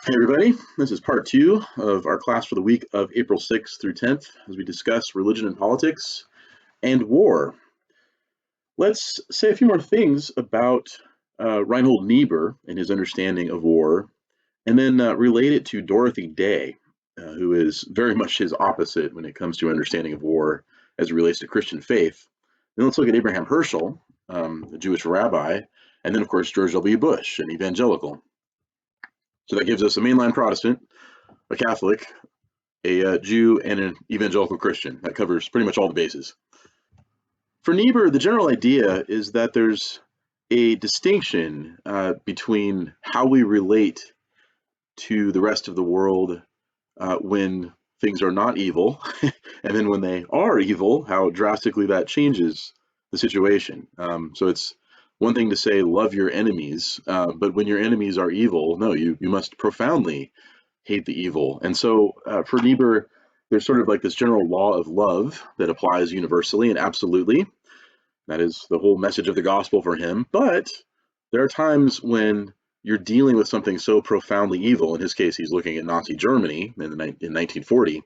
Hey everybody, this is part two of our class for the week of April 6th through 10th as we discuss religion and politics and war. Let's say a few more things about Reinhold Niebuhr and his understanding of war, and then relate it to Dorothy Day, who is very much his opposite when it comes to understanding of war as it relates to Christian faith. Then let's look at Abraham Heschel, a Jewish rabbi, and then of course George W. Bush, an evangelical. So that gives us a mainline Protestant, a Catholic, a Jew, and an evangelical Christian. That covers pretty much all the bases. For Niebuhr, the general idea is that there's a distinction between how we relate to the rest of the world when things are not evil, and then when they are evil, how drastically that changes the situation. So it's one thing to say, love your enemies, but when your enemies are evil, no, you must profoundly hate the evil. And so for Niebuhr, there's sort of like this general law of love that applies universally and absolutely. That is the whole message of the gospel for him. But there are times when you're dealing with something so profoundly evil. In his case, he's looking at Nazi Germany in 1940,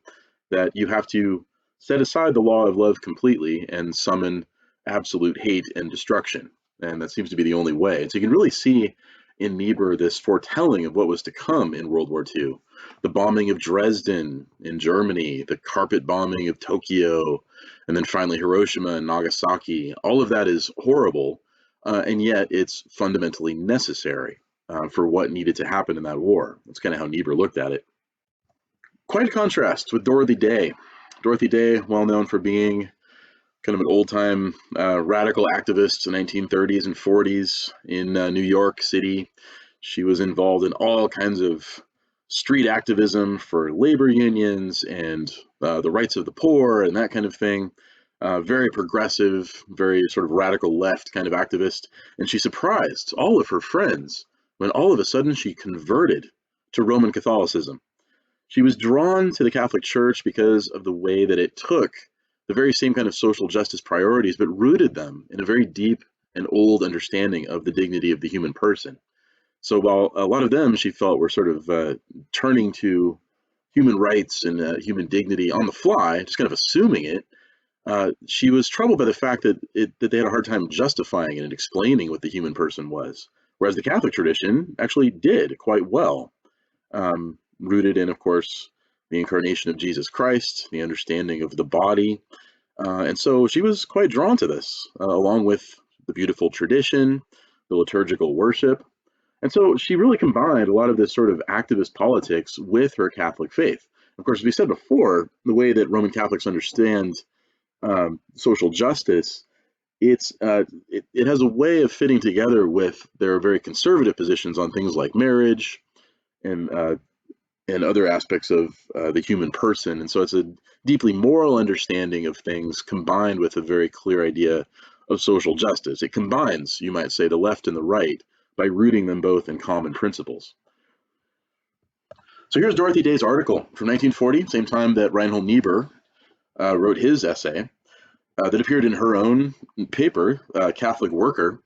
that you have to set aside the law of love completely and summon absolute hate and destruction. And that seems to be the only way. And so you can really see in Niebuhr this foretelling of what was to come in World War II. The bombing of Dresden in Germany, the carpet bombing of Tokyo, and then finally Hiroshima and Nagasaki. All of that is horrible, and yet it's fundamentally necessary for what needed to happen in that war. That's kind of how Niebuhr looked at it. Quite a contrast with Dorothy Day. Dorothy Day, well known for being kind of an old-time radical activist in the 1930s and 40s in New York City. She was involved in all kinds of street activism for labor unions and the rights of the poor and that kind of thing. Very progressive, very sort of radical left kind of activist. And she surprised all of her friends when all of a sudden she converted to Roman Catholicism. She was drawn to the Catholic Church because of the way that it took the very same kind of social justice priorities, but rooted them in a very deep and old understanding of the dignity of the human person. So while a lot of them she felt were sort of turning to human rights and human dignity on the fly, just kind of assuming it, she was troubled by the fact that they had a hard time justifying it and explaining what the human person was. Whereas the Catholic tradition actually did quite well, rooted in, of course, the incarnation of Jesus Christ, the understanding of the body. And so she was quite drawn to this, along with the beautiful tradition, the liturgical worship. And so she really combined a lot of this sort of activist politics with her Catholic faith. Of course, as we said before, the way that Roman Catholics understand social justice, it has a way of fitting together with their very conservative positions on things like marriage and other aspects of the human person. And so it's a deeply moral understanding of things combined with a very clear idea of social justice. It combines, you might say, the left and the right by rooting them both in common principles. So here's Dorothy Day's article from 1940, same time that Reinhold Niebuhr wrote his essay that appeared in her own paper, Catholic Worker,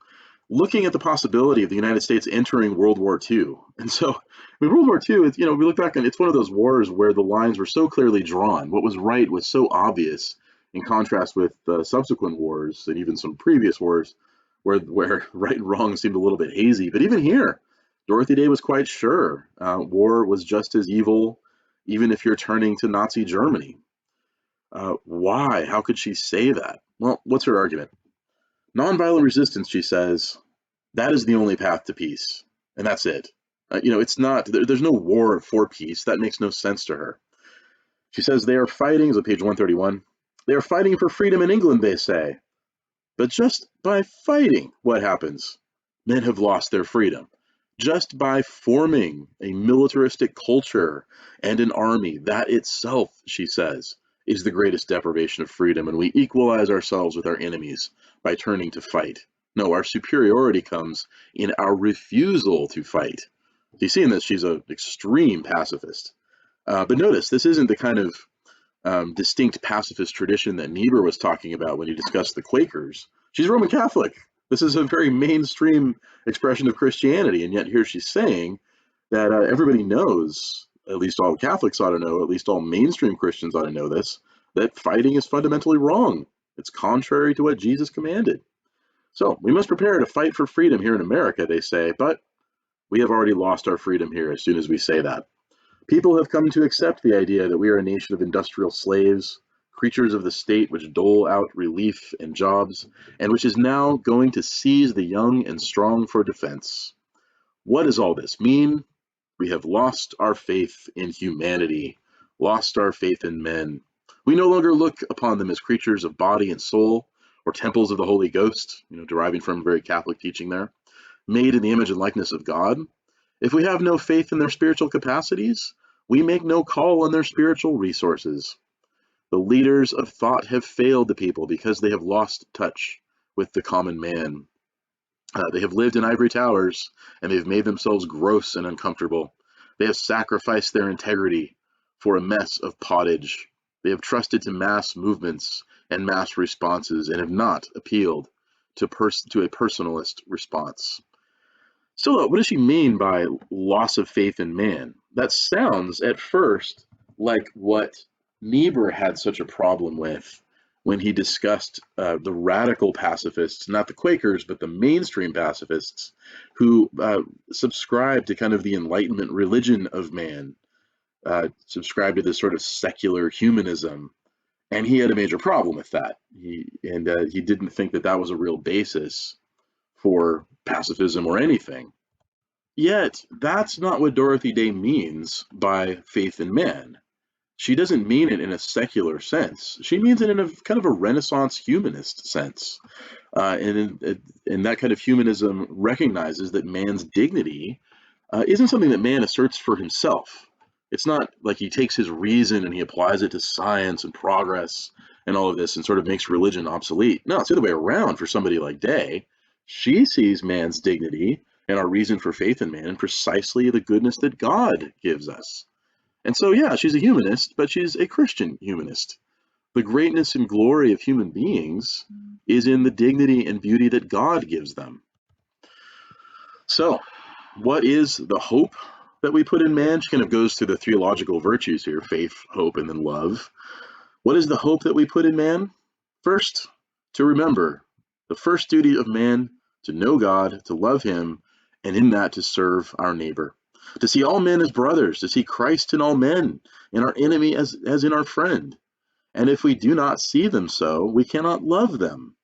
looking at the possibility of the United States entering World War II. And so, I mean, World War II, we look back and it's one of those wars where the lines were so clearly drawn. What was right was so obvious in contrast with subsequent wars and even some previous wars where right and wrong seemed a little bit hazy. But even here, Dorothy Day was quite sure war was just as evil, even if you're turning to Nazi Germany. Why? How could she say that? Well, what's her argument? Nonviolent resistance, she says, that is the only path to peace, and that's it. It's not, there's no war for peace. That makes no sense to her. She says they are fighting, on page 131, they are fighting for freedom in England, they say. But just by fighting, what happens? Men have lost their freedom. Just by forming a militaristic culture and an army, that itself, she says, is the greatest deprivation of freedom, and we equalize ourselves with our enemies by turning to fight. No, our superiority comes in our refusal to fight. So you see in this, she's an extreme pacifist. But notice, this isn't the kind of distinct pacifist tradition that Niebuhr was talking about when he discussed the Quakers. She's Roman Catholic. This is a very mainstream expression of Christianity, and yet here she's saying that everybody knows, at least all Catholics ought to know, at least all mainstream Christians ought to know this, that fighting is fundamentally wrong. It's contrary to what Jesus commanded. So we must prepare to fight for freedom here in America, they say, but we have already lost our freedom here as soon as we say that. People have come to accept the idea that we are a nation of industrial slaves, creatures of the state which dole out relief and jobs, and which is now going to seize the young and strong for defense. What does all this mean? We have lost our faith in humanity, lost our faith in men. We no longer look upon them as creatures of body and soul, or temples of the Holy Ghost, deriving from very Catholic teaching there, made in the image and likeness of God. If we have no faith in their spiritual capacities, we make no call on their spiritual resources. The leaders of thought have failed the people because they have lost touch with the common man. They have lived in ivory towers, and they've made themselves gross and uncomfortable. They have sacrificed their integrity for a mess of pottage. They have trusted to mass movements and mass responses and have not appealed to a personalist response. So, what does she mean by loss of faith in man? That sounds at first like what Niebuhr had such a problem with when he discussed the radical pacifists, not the Quakers, but the mainstream pacifists who subscribed to kind of the Enlightenment religion of man, subscribed to this sort of secular humanism. And he had a major problem with that. He didn't think that that was a real basis for pacifism or anything. Yet, that's not what Dorothy Day means by faith in man. She doesn't mean it in a secular sense. She means it in a kind of a Renaissance humanist sense. And that kind of humanism recognizes that man's dignity isn't something that man asserts for himself. It's not like he takes his reason and he applies it to science and progress and all of this and sort of makes religion obsolete. No, it's the other way around for somebody like Day. She sees man's dignity and our reason for faith in man in precisely the goodness that God gives us. And so, yeah, she's a humanist, but she's a Christian humanist. The greatness and glory of human beings is in the dignity and beauty that God gives them. So, what is the hope that we put in man? She kind of goes through the theological virtues here: faith, hope, and then love. What is the hope that we put in man? First, to remember the first duty of man: to know God, to love him, and in that to serve our neighbor. To see all men as brothers, to see Christ in all men, and our enemy as in our friend. And if we do not see them so, we cannot love them.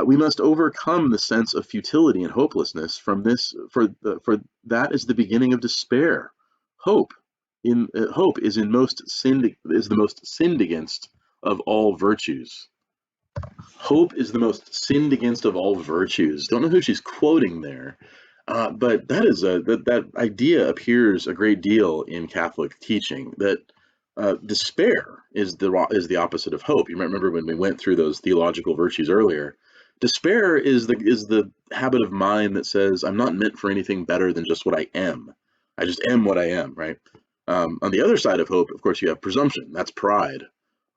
We must overcome the sense of futility and hopelessness from this, for that is the beginning of despair. Hope is the most sinned against of all virtues. Hope is the most sinned against of all virtues. Don't know who she's quoting there, but that idea appears a great deal in Catholic teaching, that despair is the opposite of hope. You might remember when we went through those theological virtues earlier. Despair is the habit of mind that says, I'm not meant for anything better than just what I am. I just am what I am, right? On the other side of hope, of course, you have presumption. That's pride.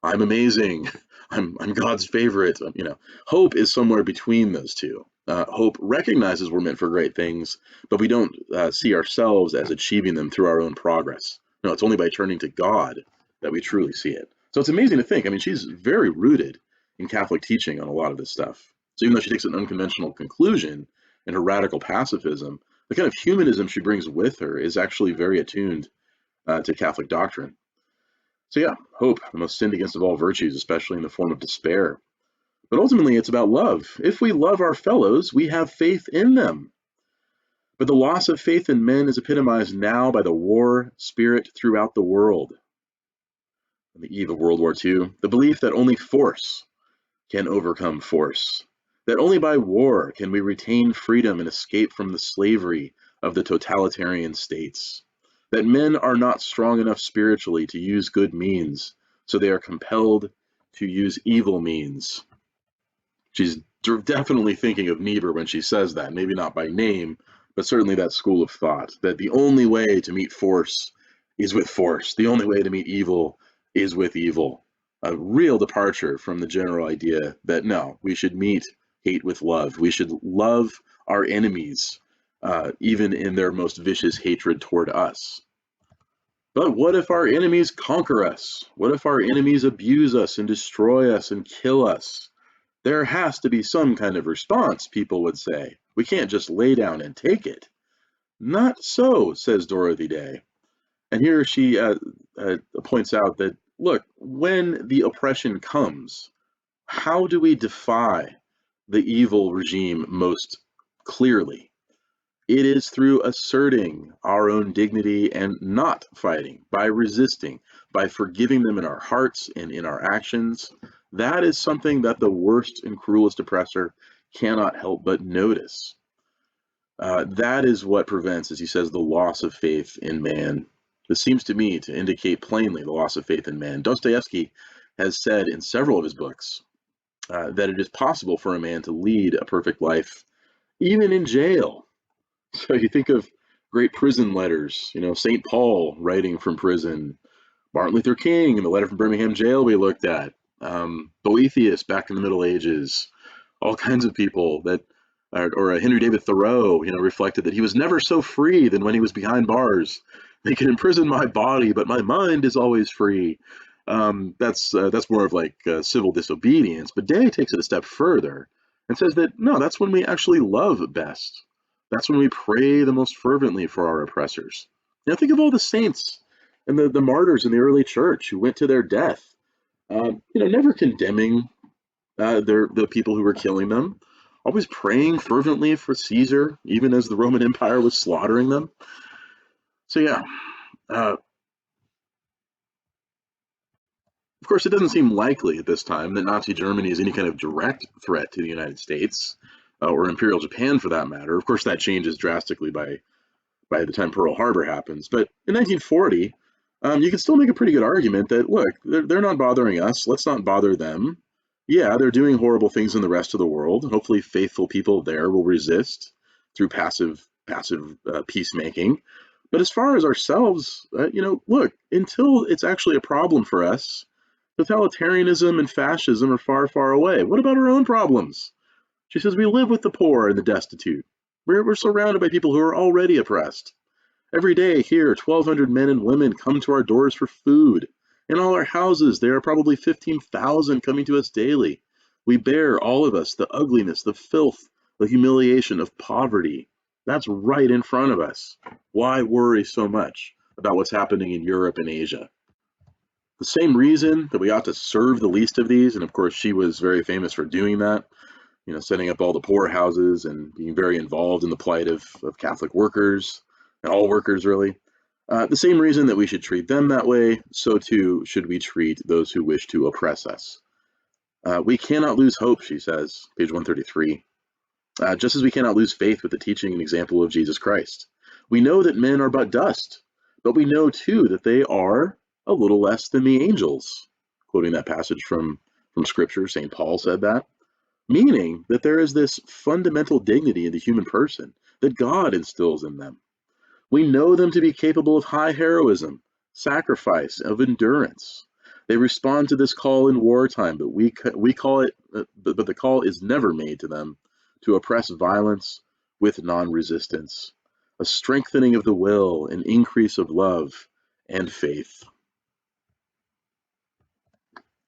I'm amazing. I'm God's favorite. Hope is somewhere between those two. Hope recognizes we're meant for great things, but we don't see ourselves as achieving them through our own progress. No, it's only by turning to God that we truly see it. So it's amazing to think. I mean, she's very rooted in Catholic teaching on a lot of this stuff. So even though she takes an unconventional conclusion in her radical pacifism, the kind of humanism she brings with her is actually very attuned to Catholic doctrine. So yeah, hope, the most sinned against of all virtues, especially in the form of despair. But ultimately, it's about love. If we love our fellows, we have faith in them. But the loss of faith in men is epitomized now by the war spirit throughout the world. On the eve of World War II, the belief that only force can overcome force, that only by war can we retain freedom and escape from the slavery of the totalitarian states, that men are not strong enough spiritually to use good means, so they are compelled to use evil means. She's definitely thinking of Niebuhr when she says that, maybe not by name, but certainly that school of thought, that the only way to meet force is with force. The only way to meet evil is with evil. A real departure from the general idea that no, we should meet hate with love. We should love our enemies. even in their most vicious hatred toward us. But what if our enemies conquer us? What if our enemies abuse us and destroy us and kill us? There has to be some kind of response, people would say. We can't just lay down and take it. Not so, says Dorothy Day. And here she points out that, look, when the oppression comes, how do we defy the evil regime most clearly? It is through asserting our own dignity and not fighting, by resisting, by forgiving them in our hearts and in our actions. That is something that the worst and cruelest oppressor cannot help but notice. That is what prevents, as he says, the loss of faith in man. This seems to me to indicate plainly the loss of faith in man. Dostoevsky has said in several of his books that it is possible for a man to lead a perfect life, even in jail. So you think of great prison letters, St. Paul writing from prison, Martin Luther King in the letter from Birmingham jail we looked at, Boethius back in the Middle Ages, all kinds of people that, or Henry David Thoreau, reflected that he was never so free than when he was behind bars. They can imprison my body, but my mind is always free. That's more of like civil disobedience. But Day takes it a step further and says that no, that's when we actually love best. That's when we pray the most fervently for our oppressors. Think of all the saints and the martyrs in the early church who went to their death, never condemning the people who were killing them, always praying fervently for Caesar, even as the Roman Empire was slaughtering them. So yeah, of course, it doesn't seem likely at this time that Nazi Germany is any kind of direct threat to the United States, or Imperial Japan for that matter. Of course, that changes drastically by the time Pearl Harbor happens. But in 1940, you can still make a pretty good argument that, look, they're not bothering us. Let's not bother them. Yeah, they're doing horrible things in the rest of the world. Hopefully, faithful people there will resist through passive peacemaking. But as far as ourselves, look, until it's actually a problem for us, totalitarianism and fascism are far, far away. What about our own problems? She says we live with the poor and the destitute. We're surrounded by people who are already oppressed. Every day here, 1,200 men and women come to our doors for food. In all our houses, there are probably 15,000 coming to us daily. We bear, all of us, the ugliness, the filth, the humiliation of poverty. That's right in front of us. Why worry so much about what's happening in Europe and Asia? The same reason that we ought to serve the least of these, and of course she was very famous for doing that, setting up all the poorhouses and being very involved in the plight of Catholic workers and all workers, really. The same reason that we should treat them that way, so too should we treat those who wish to oppress us. We cannot lose hope, she says, page 133, just as we cannot lose faith with the teaching and example of Jesus Christ. We know that men are but dust, but we know too that they are a little less than the angels. Quoting that passage from Scripture, St. Paul said that. Meaning that there is this fundamental dignity in the human person that God instills in them. We know them to be capable of high heroism, sacrifice, of endurance. They respond to this call in wartime, but we call it, but the call is never made to them to oppress violence with non-resistance, a strengthening of the will, an increase of love and faith.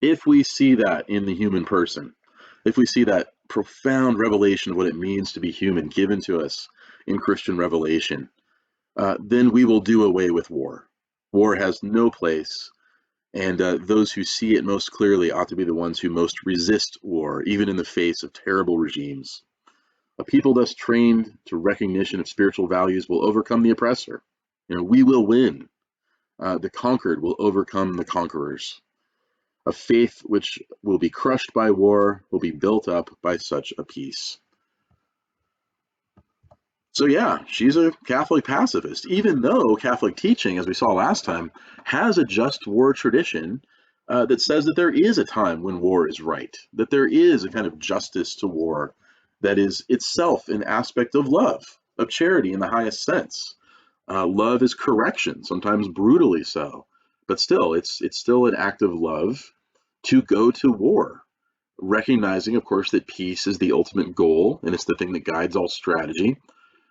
If we see that in the human person, if we see that profound revelation of what it means to be human given to us in Christian revelation, then we will do away with war. War has no place, and those who see it most clearly ought to be the ones who most resist war, even in the face of terrible regimes. A people thus trained to recognition of spiritual values will overcome the oppressor. We will win. The conquered will overcome the conquerors. A faith which will be crushed by war will be built up by such a peace. So yeah, she's a Catholic pacifist, even though Catholic teaching, as we saw last time, has a just war tradition that says that there is a time when war is right, that there is a kind of justice to war that is itself an aspect of love, of charity in the highest sense. Love is correction, sometimes brutally so, but still, it's still an act of love to go to war, recognizing, of course, that peace is the ultimate goal and it's the thing that guides all strategy.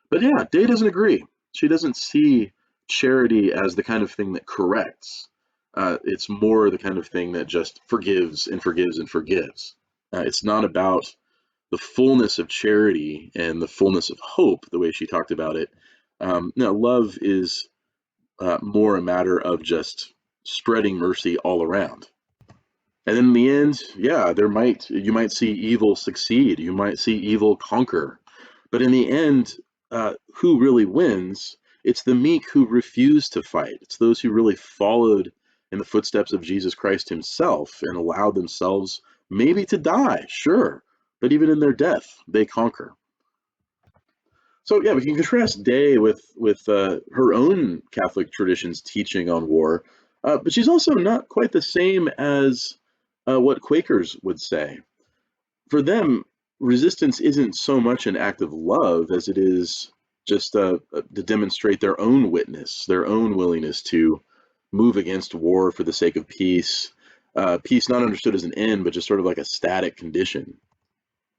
But yeah, Day doesn't agree. She doesn't see charity as the kind of thing that corrects. It's more the kind of thing that just forgives and forgives and forgives. It's not about the fullness of charity and the fullness of hope, the way she talked about it. No, love is more a matter of just spreading mercy all around. And then in the end, yeah, you might see evil succeed, you might see evil conquer, but in the end, who really wins? It's the meek who refuse to fight. It's those who really followed in the footsteps of Jesus Christ himself and allowed themselves maybe to die, sure, but even in their death, they conquer. So yeah, we can contrast Day with her own Catholic tradition's teaching on war, but she's also not quite the same as what Quakers would say. For them, resistance isn't so much an act of love as it is just to demonstrate their own witness, their own willingness to move against war for the sake of peace. Peace not understood as an end, but just sort of like a static condition.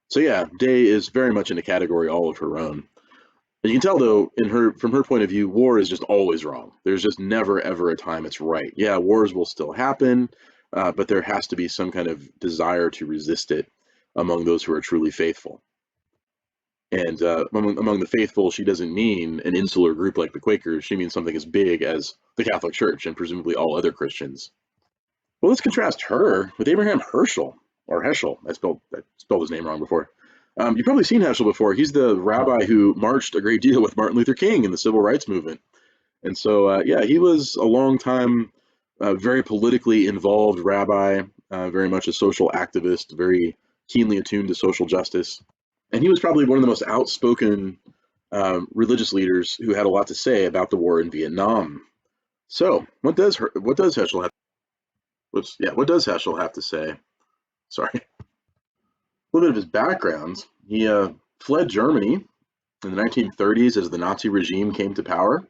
So yeah, Day is very much in a category all of her own. You can tell though, from her point of view, war is just always wrong. There's just never ever a time it's right. Yeah, wars will still happen, but there has to be some kind of desire to resist it among those who are truly faithful. And among the faithful, she doesn't mean an insular group like the Quakers. She means something as big as the Catholic Church and presumably all other Christians. Well, let's contrast her with Abraham Heschel, or Heschel. I spelled his name wrong before. You've probably seen Heschel before. He's the rabbi who marched a great deal with Martin Luther King in the civil rights movement. And so, yeah, he was a long time, very politically involved rabbi, very much a social activist, very keenly attuned to social justice. And he was probably one of the most outspoken religious leaders who had a lot to say about the war in Vietnam. So, what does Heschel have? What does Heschel have to say? Sorry, a little bit of his background. He fled Germany in the 1930s as the Nazi regime came to power,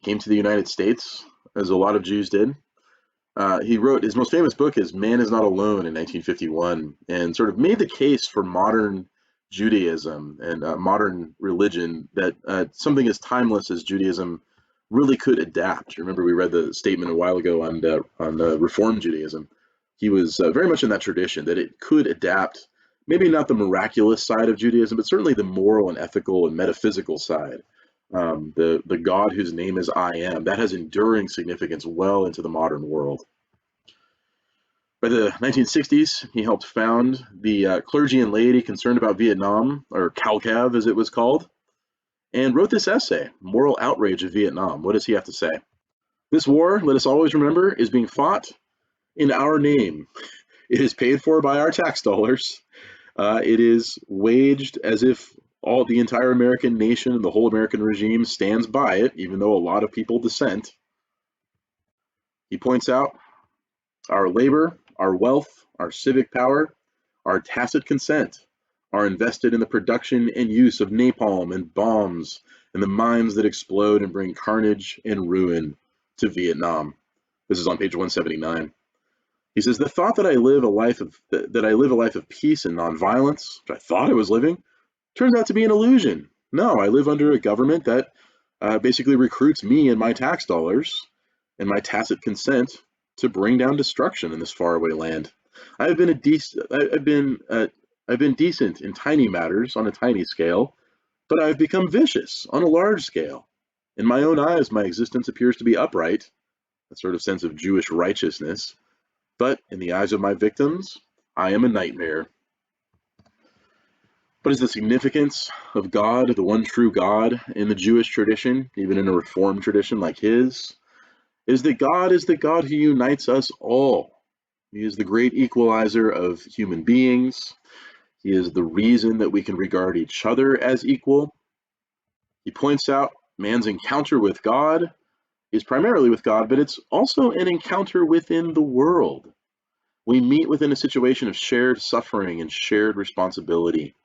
came to the United States, as a lot of Jews did. He wrote his most famous book is Man is Not Alone in 1951, and sort of made the case for modern Judaism and modern religion that something as timeless as Judaism really could adapt. Remember, we read the statement a while ago on Reform Judaism. He was very much in that tradition that it could adapt, maybe not the miraculous side of Judaism, but certainly the moral and ethical and metaphysical side. The God whose name is I am, that has enduring significance well into the modern world. By the 1960s, he helped found the Clergy and Laity Concerned About Vietnam, or CalCAV as it was called, and wrote this essay, Moral Outrage of Vietnam. What does he have to say? This war, let us always remember, is being fought in our name. It is paid for by our tax dollars. It is waged as if all the entire American nation and the whole American regime stands by it, even though a lot of people dissent. He points out our labor, our wealth, our civic power, our tacit consent are invested in the production and use of napalm and bombs and the mines that explode and bring carnage and ruin to Vietnam. This is on page 179. He says, the thought that I live a life of peace and nonviolence, which I thought I was living, turns out to be an illusion. No, I live under a government that basically recruits me and my tax dollars and my tacit consent to bring down destruction in this faraway land. I've been decent in tiny matters on a tiny scale, but I've become vicious on a large scale. In my own eyes, my existence appears to be upright, a sort of sense of Jewish righteousness, but in the eyes of my victims, I am a nightmare. What is the significance of God, the one true God, in the Jewish tradition, even in a Reformed tradition like his? Is that God is the God who unites us all. He is the great equalizer of human beings. He is the reason that we can regard each other as equal. He points out man's encounter with God is primarily with God, but it's also an encounter within the world. We meet within a situation of shared suffering and shared responsibility.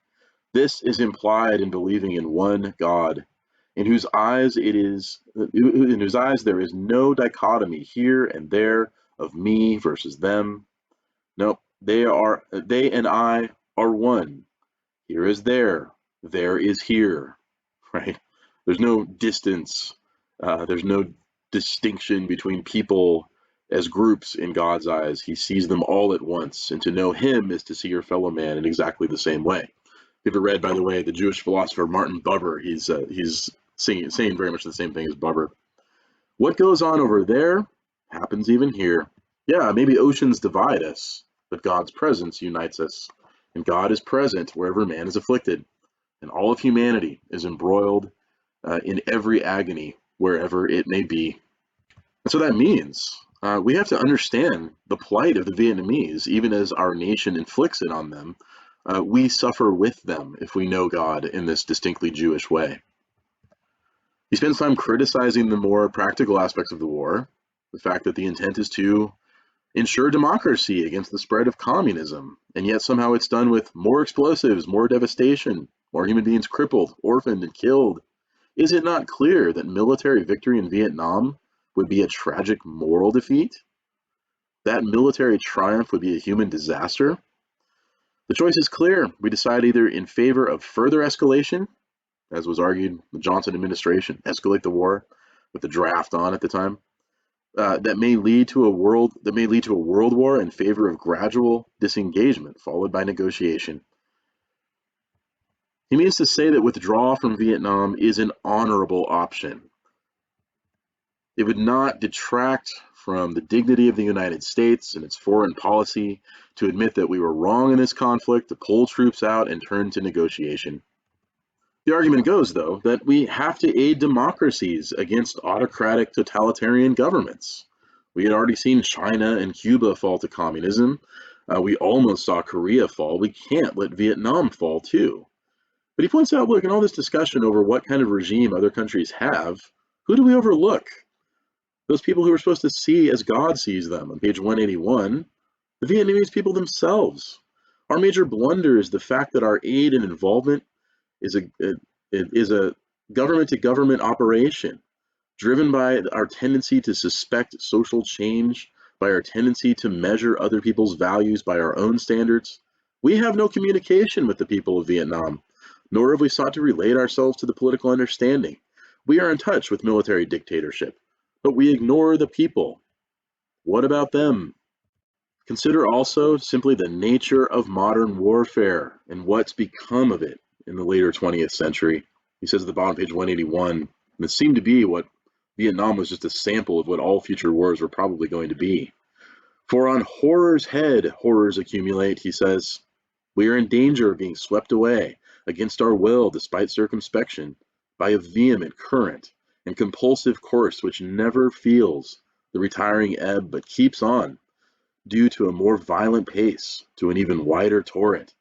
This is implied in believing in one God, in whose eyes there is no dichotomy here and there of me versus them. No, they and I are one. Here is there is here, right? There's no distance. There's no distinction between people as groups in God's eyes. He sees them all at once, and to know him is to see your fellow man in exactly the same way. If you ever read, by the way, the Jewish philosopher Martin Buber, he's saying very much the same thing as Buber. What goes on over there happens even here. Yeah, maybe oceans divide us, but God's presence unites us. And God is present wherever man is afflicted. And all of humanity is embroiled in every agony, wherever it may be. And so that means we have to understand the plight of the Vietnamese, even as our nation inflicts it on them. We suffer with them if we know God in this distinctly Jewish way. He spends time criticizing the more practical aspects of the war, the fact that the intent is to ensure democracy against the spread of communism, and yet somehow it's done with more explosives, more devastation, more human beings crippled, orphaned, and killed. Is it not clear that military victory in Vietnam would be a tragic moral defeat? That military triumph would be a human disaster? The choice is clear. We decide either in favor of further escalation, as was argued in the Johnson administration, escalate the war with the draft on at the time, that may lead to a world war in favor of gradual disengagement followed by negotiation. He means to say that withdrawal from Vietnam is an honorable option. It would not detract from the dignity of the United States and its foreign policy to admit that we were wrong in this conflict, to pull troops out and turn to negotiation. The argument goes, though, that we have to aid democracies against autocratic totalitarian governments. We had already seen China and Cuba fall to communism. We almost saw Korea fall. We can't let Vietnam fall, too. But he points out, look, in all this discussion over what kind of regime other countries have, who do we overlook? Those people who we're supposed to see as God sees them. On page 181, the Vietnamese people themselves. Our major blunder is the fact that our aid and involvement is a government-to-government operation, driven by our tendency to suspect social change, by our tendency to measure other people's values by our own standards. We have no communication with the people of Vietnam, nor have we sought to relate ourselves to the political understanding. We are in touch with military dictatorship, but we ignore the people. What about them? Consider also simply the nature of modern warfare and what's become of it in the later 20th century. He says at the bottom, page 181, and it seemed to be what Vietnam was just a sample of what all future wars were probably going to be. For on horror's head, horrors accumulate, he says. We are in danger of being swept away against our will, despite circumspection, by a vehement current and compulsive course which never feels the retiring ebb but keeps on, due to a more violent pace, to an even wider torrent.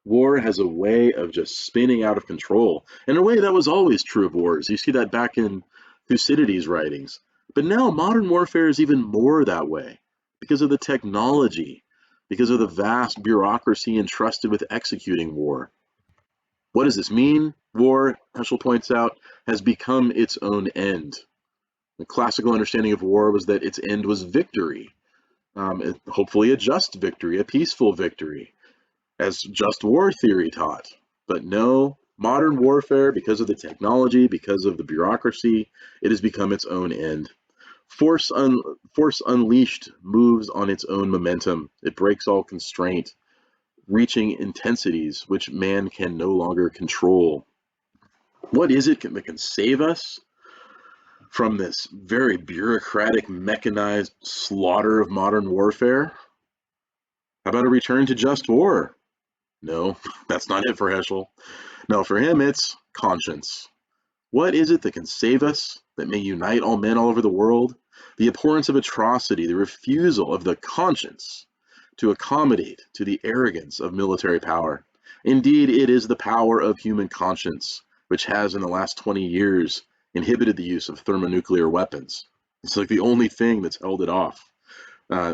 War has a way of just spinning out of control. In a way, that was always true of wars. You see that back in Thucydides' writings. But now modern warfare is even more that way because of the technology, because of the vast bureaucracy entrusted with executing war. What does this mean? War, Heschel points out, has become its own end. The classical understanding of war was that its end was victory. Hopefully a just victory, a peaceful victory, as just war theory taught. But no, modern warfare, because of the technology, because of the bureaucracy, it has become its own end. Force unleashed moves on its own momentum. It breaks all constraint, reaching intensities which man can no longer control. What is it that can save us from this very bureaucratic, mechanized slaughter of modern warfare? How about a return to just war? No, that's not it for Heschel. No, for him, it's conscience. What is it that can save us, that may unite all men all over the world? The abhorrence of atrocity, the refusal of the conscience to accommodate to the arrogance of military power. Indeed, it is the power of human conscience which has in the last 20 years inhibited the use of thermonuclear weapons. It's like the only thing that's held it off,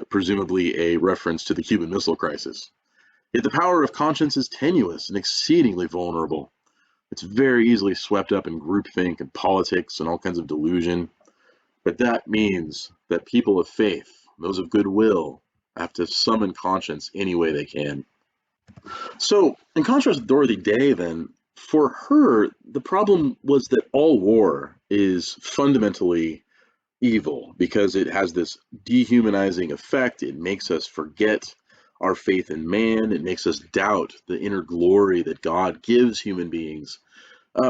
presumably a reference to the Cuban Missile Crisis. Yet the power of conscience is tenuous and exceedingly vulnerable. It's very easily swept up in groupthink and politics and all kinds of delusion. But that means that people of faith, those of goodwill, have to summon conscience any way they can. So, in contrast with Dorothy Day, then, For her, the problem was that all war is fundamentally evil because it has this dehumanizing effect. It makes us forget our faith in man. It makes us doubt the inner glory that God gives human beings.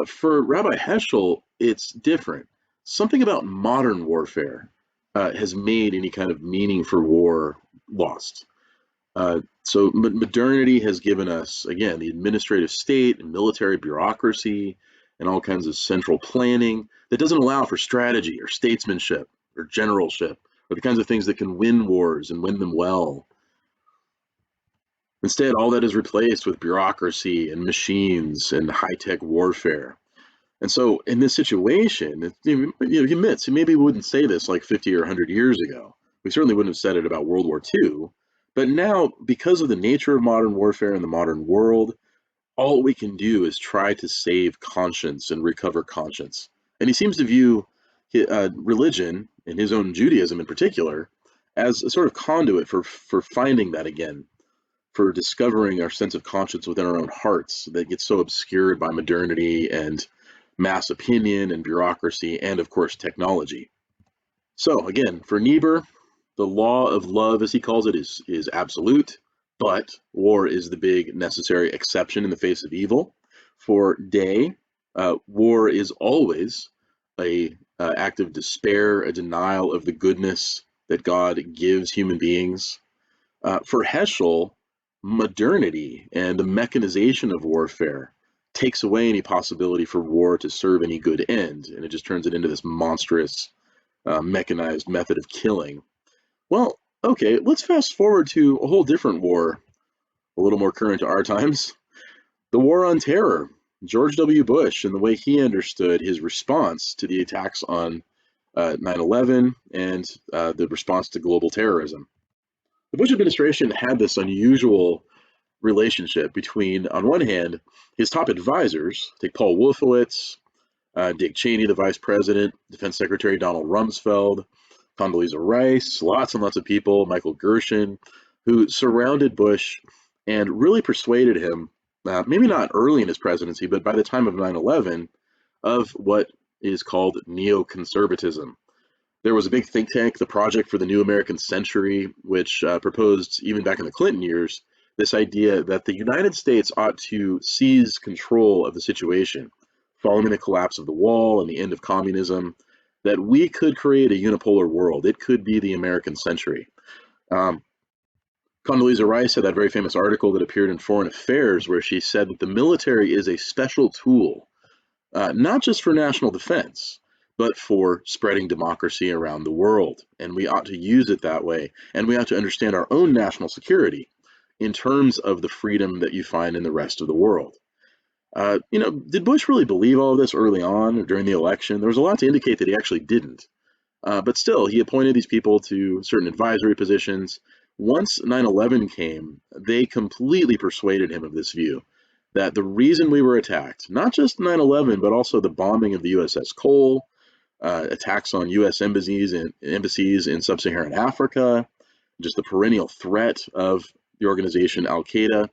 For Rabbi Heschel, it's different. Something about modern warfare has made any kind of meaning for war lost. So modernity has given us, again, the administrative state and military bureaucracy and all kinds of central planning that doesn't allow for strategy or statesmanship or generalship or the kinds of things that can win wars and win them well. Instead, all that is replaced with bureaucracy and machines and high-tech warfare. And so in this situation, he admits, maybe we wouldn't say this like 50 or 100 years ago. We certainly wouldn't have said it about World War II. But now, because of the nature of modern warfare in the modern world, all we can do is try to save conscience and recover conscience. And he seems to view religion, and his own Judaism in particular, as a sort of conduit for finding that again, for discovering our sense of conscience within our own hearts that gets so obscured by modernity and mass opinion and bureaucracy and, of course, technology. So, again, for Niebuhr, the law of love, as he calls it, is absolute, but war is the big necessary exception in the face of evil. For Day, war is always a act of despair, a denial of the goodness that God gives human beings. For Heschel, modernity and the mechanization of warfare takes away any possibility for war to serve any good end, and it just turns it into this monstrous, mechanized method of killing. Well, okay, let's fast forward to a whole different war, a little more current to our times. The War on Terror. George W. Bush and the way he understood his response to the attacks on 9/11 and the response to global terrorism. The Bush administration had this unusual relationship between, on one hand, his top advisors, take Paul Wolfowitz, Dick Cheney, the vice president, Defense Secretary Donald Rumsfeld, Condoleezza Rice, lots and lots of people, Michael Gershon, who surrounded Bush and really persuaded him, maybe not early in his presidency, but by the time of 9/11, of what is called neoconservatism. There was a big think tank, the Project for the New American Century, which proposed, even back in the Clinton years, this idea that the United States ought to seize control of the situation following the collapse of the wall and the end of communism, that we could create a unipolar world. It could be the American century. Um, Condoleezza Rice had that very famous article that appeared in Foreign Affairs where she said that the military is a special tool, not just for national defense, but for spreading democracy around the world. And we ought to use it that way. And we ought to understand our own national security in terms of the freedom that you find in the rest of the world. Did Bush really believe all of this early on or during the election? There was a lot to indicate that he actually didn't. But still, he appointed these people to certain advisory positions. Once 9/11 came, they completely persuaded him of this view, that the reason we were attacked, not just 9/11, but also the bombing of the USS Cole, attacks on U.S. embassies in sub-Saharan Africa, just the perennial threat of the organization Al-Qaeda,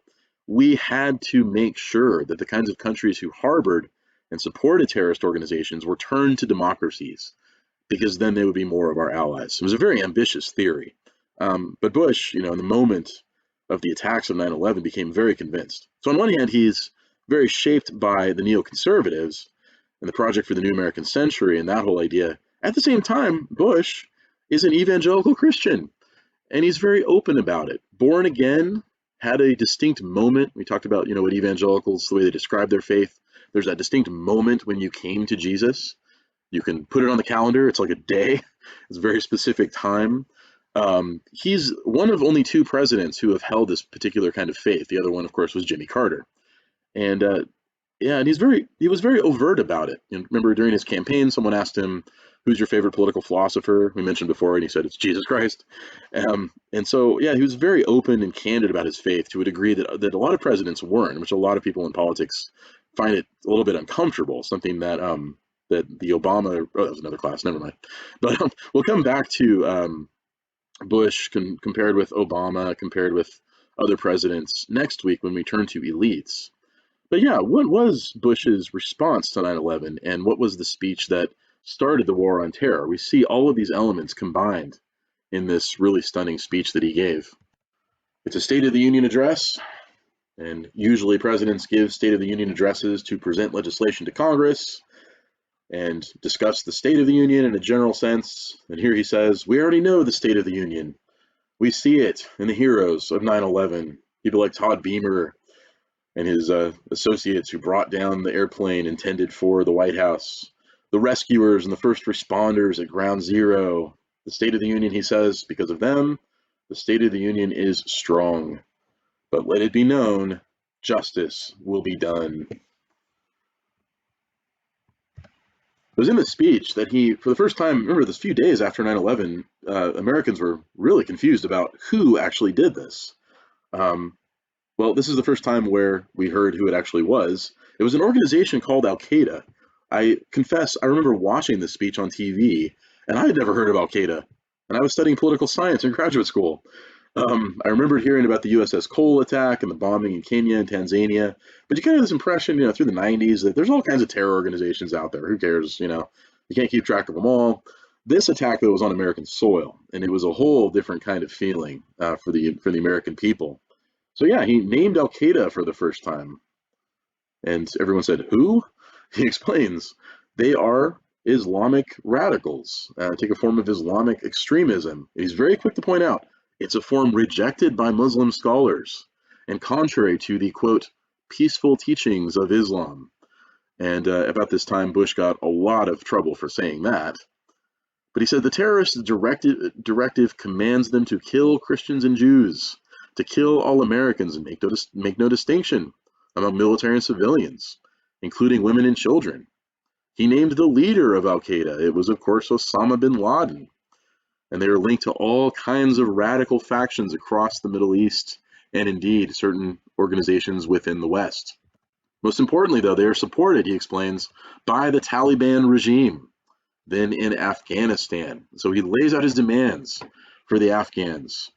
we had to make sure that the kinds of countries who harbored and supported terrorist organizations were turned to democracies, because then they would be more of our allies. It was a very ambitious theory. But Bush, in the moment of the attacks of 9/11, became very convinced. So on one hand, he's very shaped by the neoconservatives and the Project for the New American Century and that whole idea. At the same time, Bush is an evangelical Christian, and he's very open about it. Born again, had a distinct moment. We talked about, what evangelicals, the way they describe their faith. There's that distinct moment when you came to Jesus. You can put it on the calendar. It's like a day. It's a very specific time. He's one of only two presidents who have held this particular kind of faith. The other one, of course, was Jimmy Carter. And and he was very overt about it. And remember, during his campaign, someone asked him, "Who's your favorite political philosopher?" We mentioned before, and he said it's Jesus Christ. And so, he was very open and candid about his faith to a degree that a lot of presidents weren't, which a lot of people in politics find it a little bit uncomfortable. Something that that the Obama, that was another class, never mind. But we'll come back to Bush compared with Obama, compared with other presidents next week when we turn to elites. But yeah, what was Bush's response to 9/11, and what was the speech that started the war on terror? We see all of these elements combined in this really stunning speech that he gave. It's a State of the Union address, and usually presidents give State of the Union addresses to present legislation to Congress and discuss the State of the Union in a general sense. And here he says, we already know the State of the Union. We see it in the heroes of 9/11, people like Todd Beamer and his associates who brought down the airplane intended for the White House, the rescuers and the first responders at Ground Zero. The State of the Union, he says, because of them, the State of the Union is strong. But let it be known, justice will be done. It was in the speech that he, for the first time, remember this few days after 9/11, Americans were really confused about who actually did this. Well, this is the first time where we heard who it actually was. It was an organization called Al-Qaeda. I confess, I remember watching this speech on TV, and I had never heard of Al-Qaeda, and I was studying political science in graduate school. I remembered hearing about the USS Cole attack and the bombing in Kenya and Tanzania, but you kind of have this impression, through the 90s that there's all kinds of terror organizations out there. Who cares? You can't keep track of them all. This attack, though, was on American soil, and it was a whole different kind of feeling for the American people. So yeah, he named Al-Qaeda for the first time. And everyone said, who? He explains, they are Islamic radicals, take a form of Islamic extremism. He's very quick to point out, it's a form rejected by Muslim scholars and contrary to the, quote, peaceful teachings of Islam. And about this time, Bush got a lot of trouble for saying that. But he said the terrorist directive commands them to kill Christians and Jews, to kill all Americans and make no distinction among military and civilians, including women and children. He named the leader of Al-Qaeda. It was, of course, Osama bin Laden. And they are linked to all kinds of radical factions across the Middle East and indeed certain organizations within the West. Most importantly, though, they are supported, he explains, by the Taliban regime, then in Afghanistan. So he lays out his demands for the Afghans.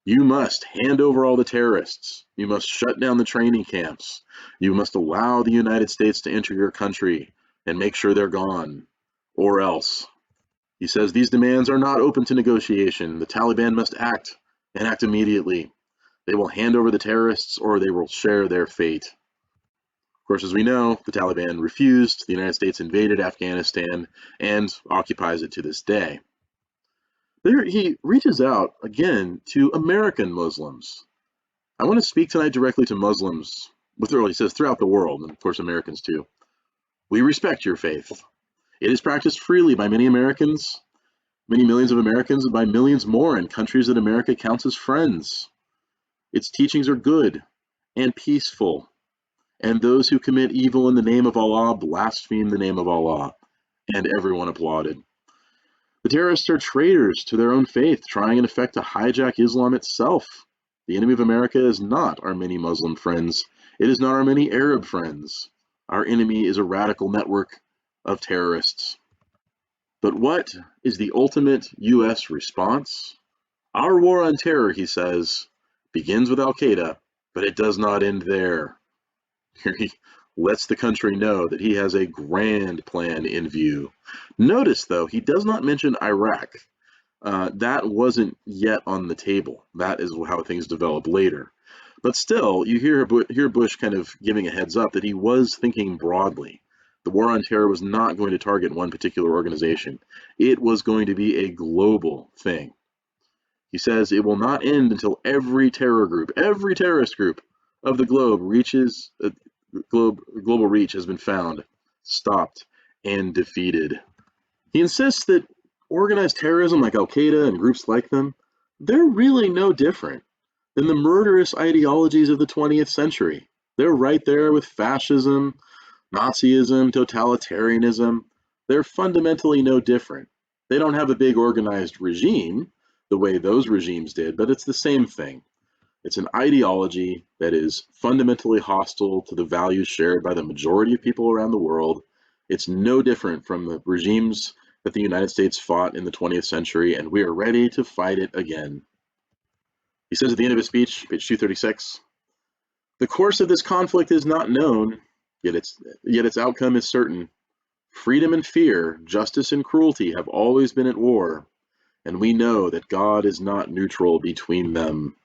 You must hand over all the terrorists. You must shut down the training camps. You must allow the United States to enter your country and make sure they're gone, or else. He says these demands are not open to negotiation. The Taliban must act, and act immediately. They will hand over the terrorists or they will share their fate. Of course, as we know, the Taliban refused. The United States invaded Afghanistan and occupies it to this day. There he reaches out again to American Muslims. I want to speak tonight directly to Muslims, he says throughout the world, and of course Americans too. We respect your faith. It is practiced freely by many Americans, many millions of Americans, and by millions more in countries that America counts as friends. Its teachings are good and peaceful, and those who commit evil in the name of Allah blaspheme the name of Allah, and everyone applauded. The terrorists are traitors to their own faith, trying in effect to hijack Islam itself. The enemy of America is not our many Muslim friends. It is not our many Arab friends. Our enemy is a radical network of terrorists. But what is the ultimate U.S. response? Our war on terror, he says, begins with Al-Qaeda, but it does not end there. Here he lets the country know that he has a grand plan in view. Notice, though, he does not mention Iraq. That wasn't yet on the table. That is how things develop later. But still, you hear Bush kind of giving a heads up that he was thinking broadly. The war on terror was not going to target one particular organization. It was going to be a global thing. He says it will not end until every terrorist group of the globe reaches global reach has been found, stopped, and defeated. He insists that organized terrorism like Al-Qaeda and groups like them, they're really no different than the murderous ideologies of the 20th century. They're right there with fascism, Nazism, totalitarianism. They're fundamentally no different. They don't have a big organized regime the way those regimes did, but it's the same thing. It's an ideology that is fundamentally hostile to the values shared by the majority of people around the world. It's no different from the regimes that the United States fought in the 20th century, and we are ready to fight it again. He says at the end of his speech, page 236, The course of this conflict is not known, yet its outcome is certain. Freedom and fear, justice and cruelty have always been at war, and we know that God is not neutral between them.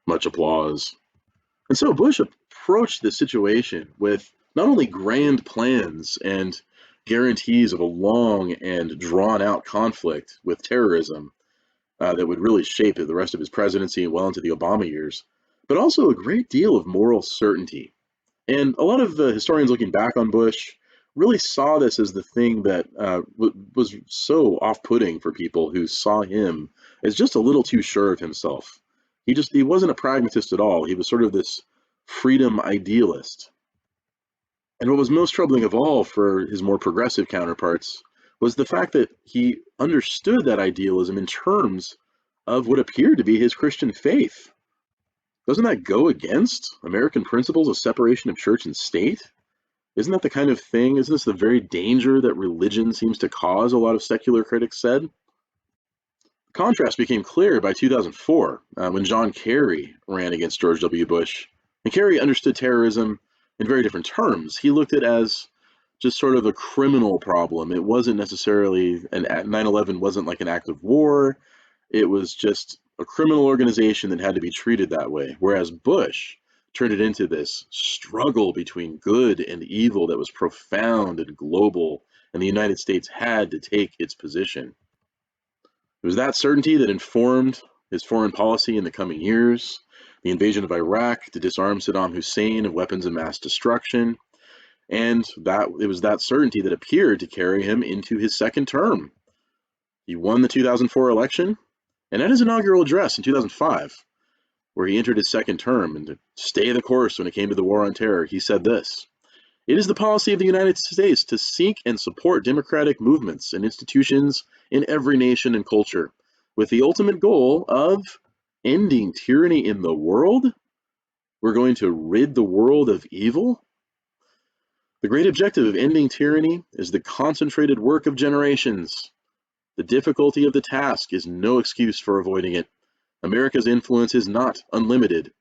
Much applause. And so Bush approached this situation with not only grand plans and guarantees of a long and drawn out conflict with terrorism that would really shape the rest of his presidency well into the Obama years, but also a great deal of moral certainty. And a lot of historians looking back on Bush really saw this as the thing that was so off-putting for people who saw him as just a little too sure of himself. He wasn't a pragmatist at all. He was sort of this freedom idealist. And what was most troubling of all for his more progressive counterparts was the fact that he understood that idealism in terms of what appeared to be his Christian faith. Doesn't that go against American principles of separation of church and state? Isn't that the kind of thing, isn't this the very danger that religion seems to cause, a lot of secular critics said? The contrast became clear by 2004 when John Kerry ran against George W. Bush. And Kerry understood terrorism in very different terms. He looked at it as just sort of a criminal problem. It wasn't necessarily, 9/11 wasn't like an act of war. It was just a criminal organization that had to be treated that way. Whereas Bush turned it into this struggle between good and evil that was profound and global, and the United States had to take its position. It was that certainty that informed his foreign policy in the coming years, the invasion of Iraq to disarm Saddam Hussein of weapons of mass destruction, and that it was that certainty that appeared to carry him into his second term. He won the 2004 election, and at his inaugural address in 2005, where he entered his second term, and to stay the course when it came to the war on terror, he said this: "It is the policy of the United States to seek and support democratic movements and institutions in every nation and culture, with the ultimate goal of ending tyranny in the world. We're going to rid the world of evil. The great objective of ending tyranny is the concentrated work of generations. The difficulty of the task is no excuse for avoiding it. America's influence is not unlimited,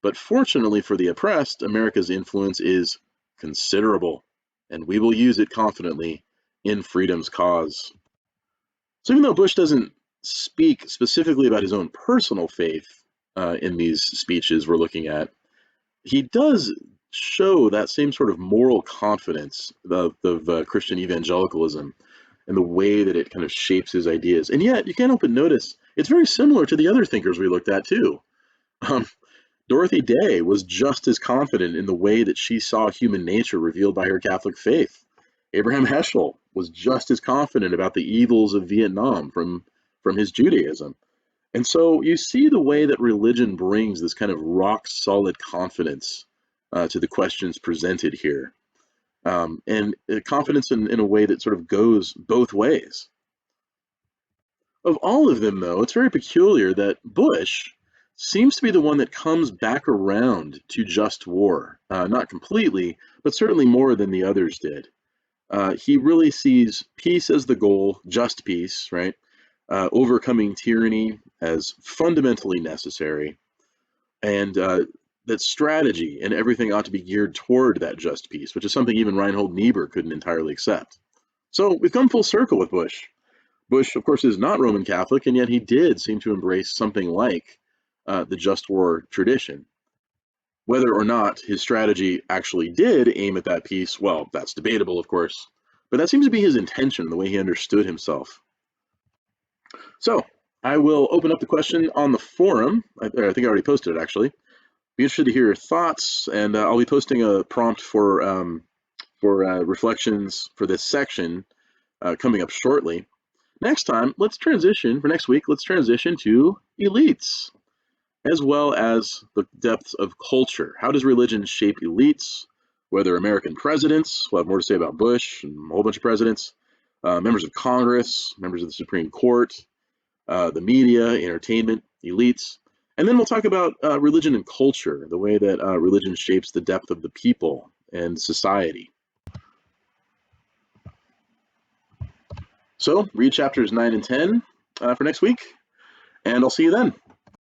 but fortunately for the oppressed, America's influence is considerable, and we will use it confidently in freedom's cause." So even though Bush doesn't speak specifically about his own personal faith in these speeches we're looking at, he does show that same sort of moral confidence of Christian evangelicalism and the way that it kind of shapes his ideas. And yet, you can't help but notice it's very similar to the other thinkers we looked at too. Um, Dorothy Day was just as confident in the way that she saw human nature revealed by her Catholic faith. Abraham Heschel was just as confident about the evils of Vietnam from his Judaism. And so you see the way that religion brings this kind of rock solid confidence to the questions presented here. And confidence in a way that sort of goes both ways. Of all of them, though, it's very peculiar that Bush seems to be the one that comes back around to just war. Not completely, but certainly more than the others did. He really sees peace as the goal, just peace, right? Overcoming tyranny as fundamentally necessary, and that strategy and everything ought to be geared toward that just peace, which is something even Reinhold Niebuhr couldn't entirely accept. So we've come full circle with Bush. Bush, of course, is not Roman Catholic, and yet he did seem to embrace something like the just war tradition. Whether or not his strategy actually did aim at that peace, well, that's debatable, of course, but that seems to be his intention, the way he understood himself. So I will open up the question on the forum. I think I already posted it, actually. Be interested to hear your thoughts, and I'll be posting a prompt for reflections for this section coming up shortly. Next time, let's transition to elites, as well as the depths of culture. How does religion shape elites, whether American presidents, we'll have more to say about Bush and a whole bunch of presidents, members of Congress, members of the Supreme Court, the media, entertainment, elites. And then we'll talk about religion and culture, the way that religion shapes the depth of the people and society. So read chapters 9 and 10 for next week, and I'll see you then.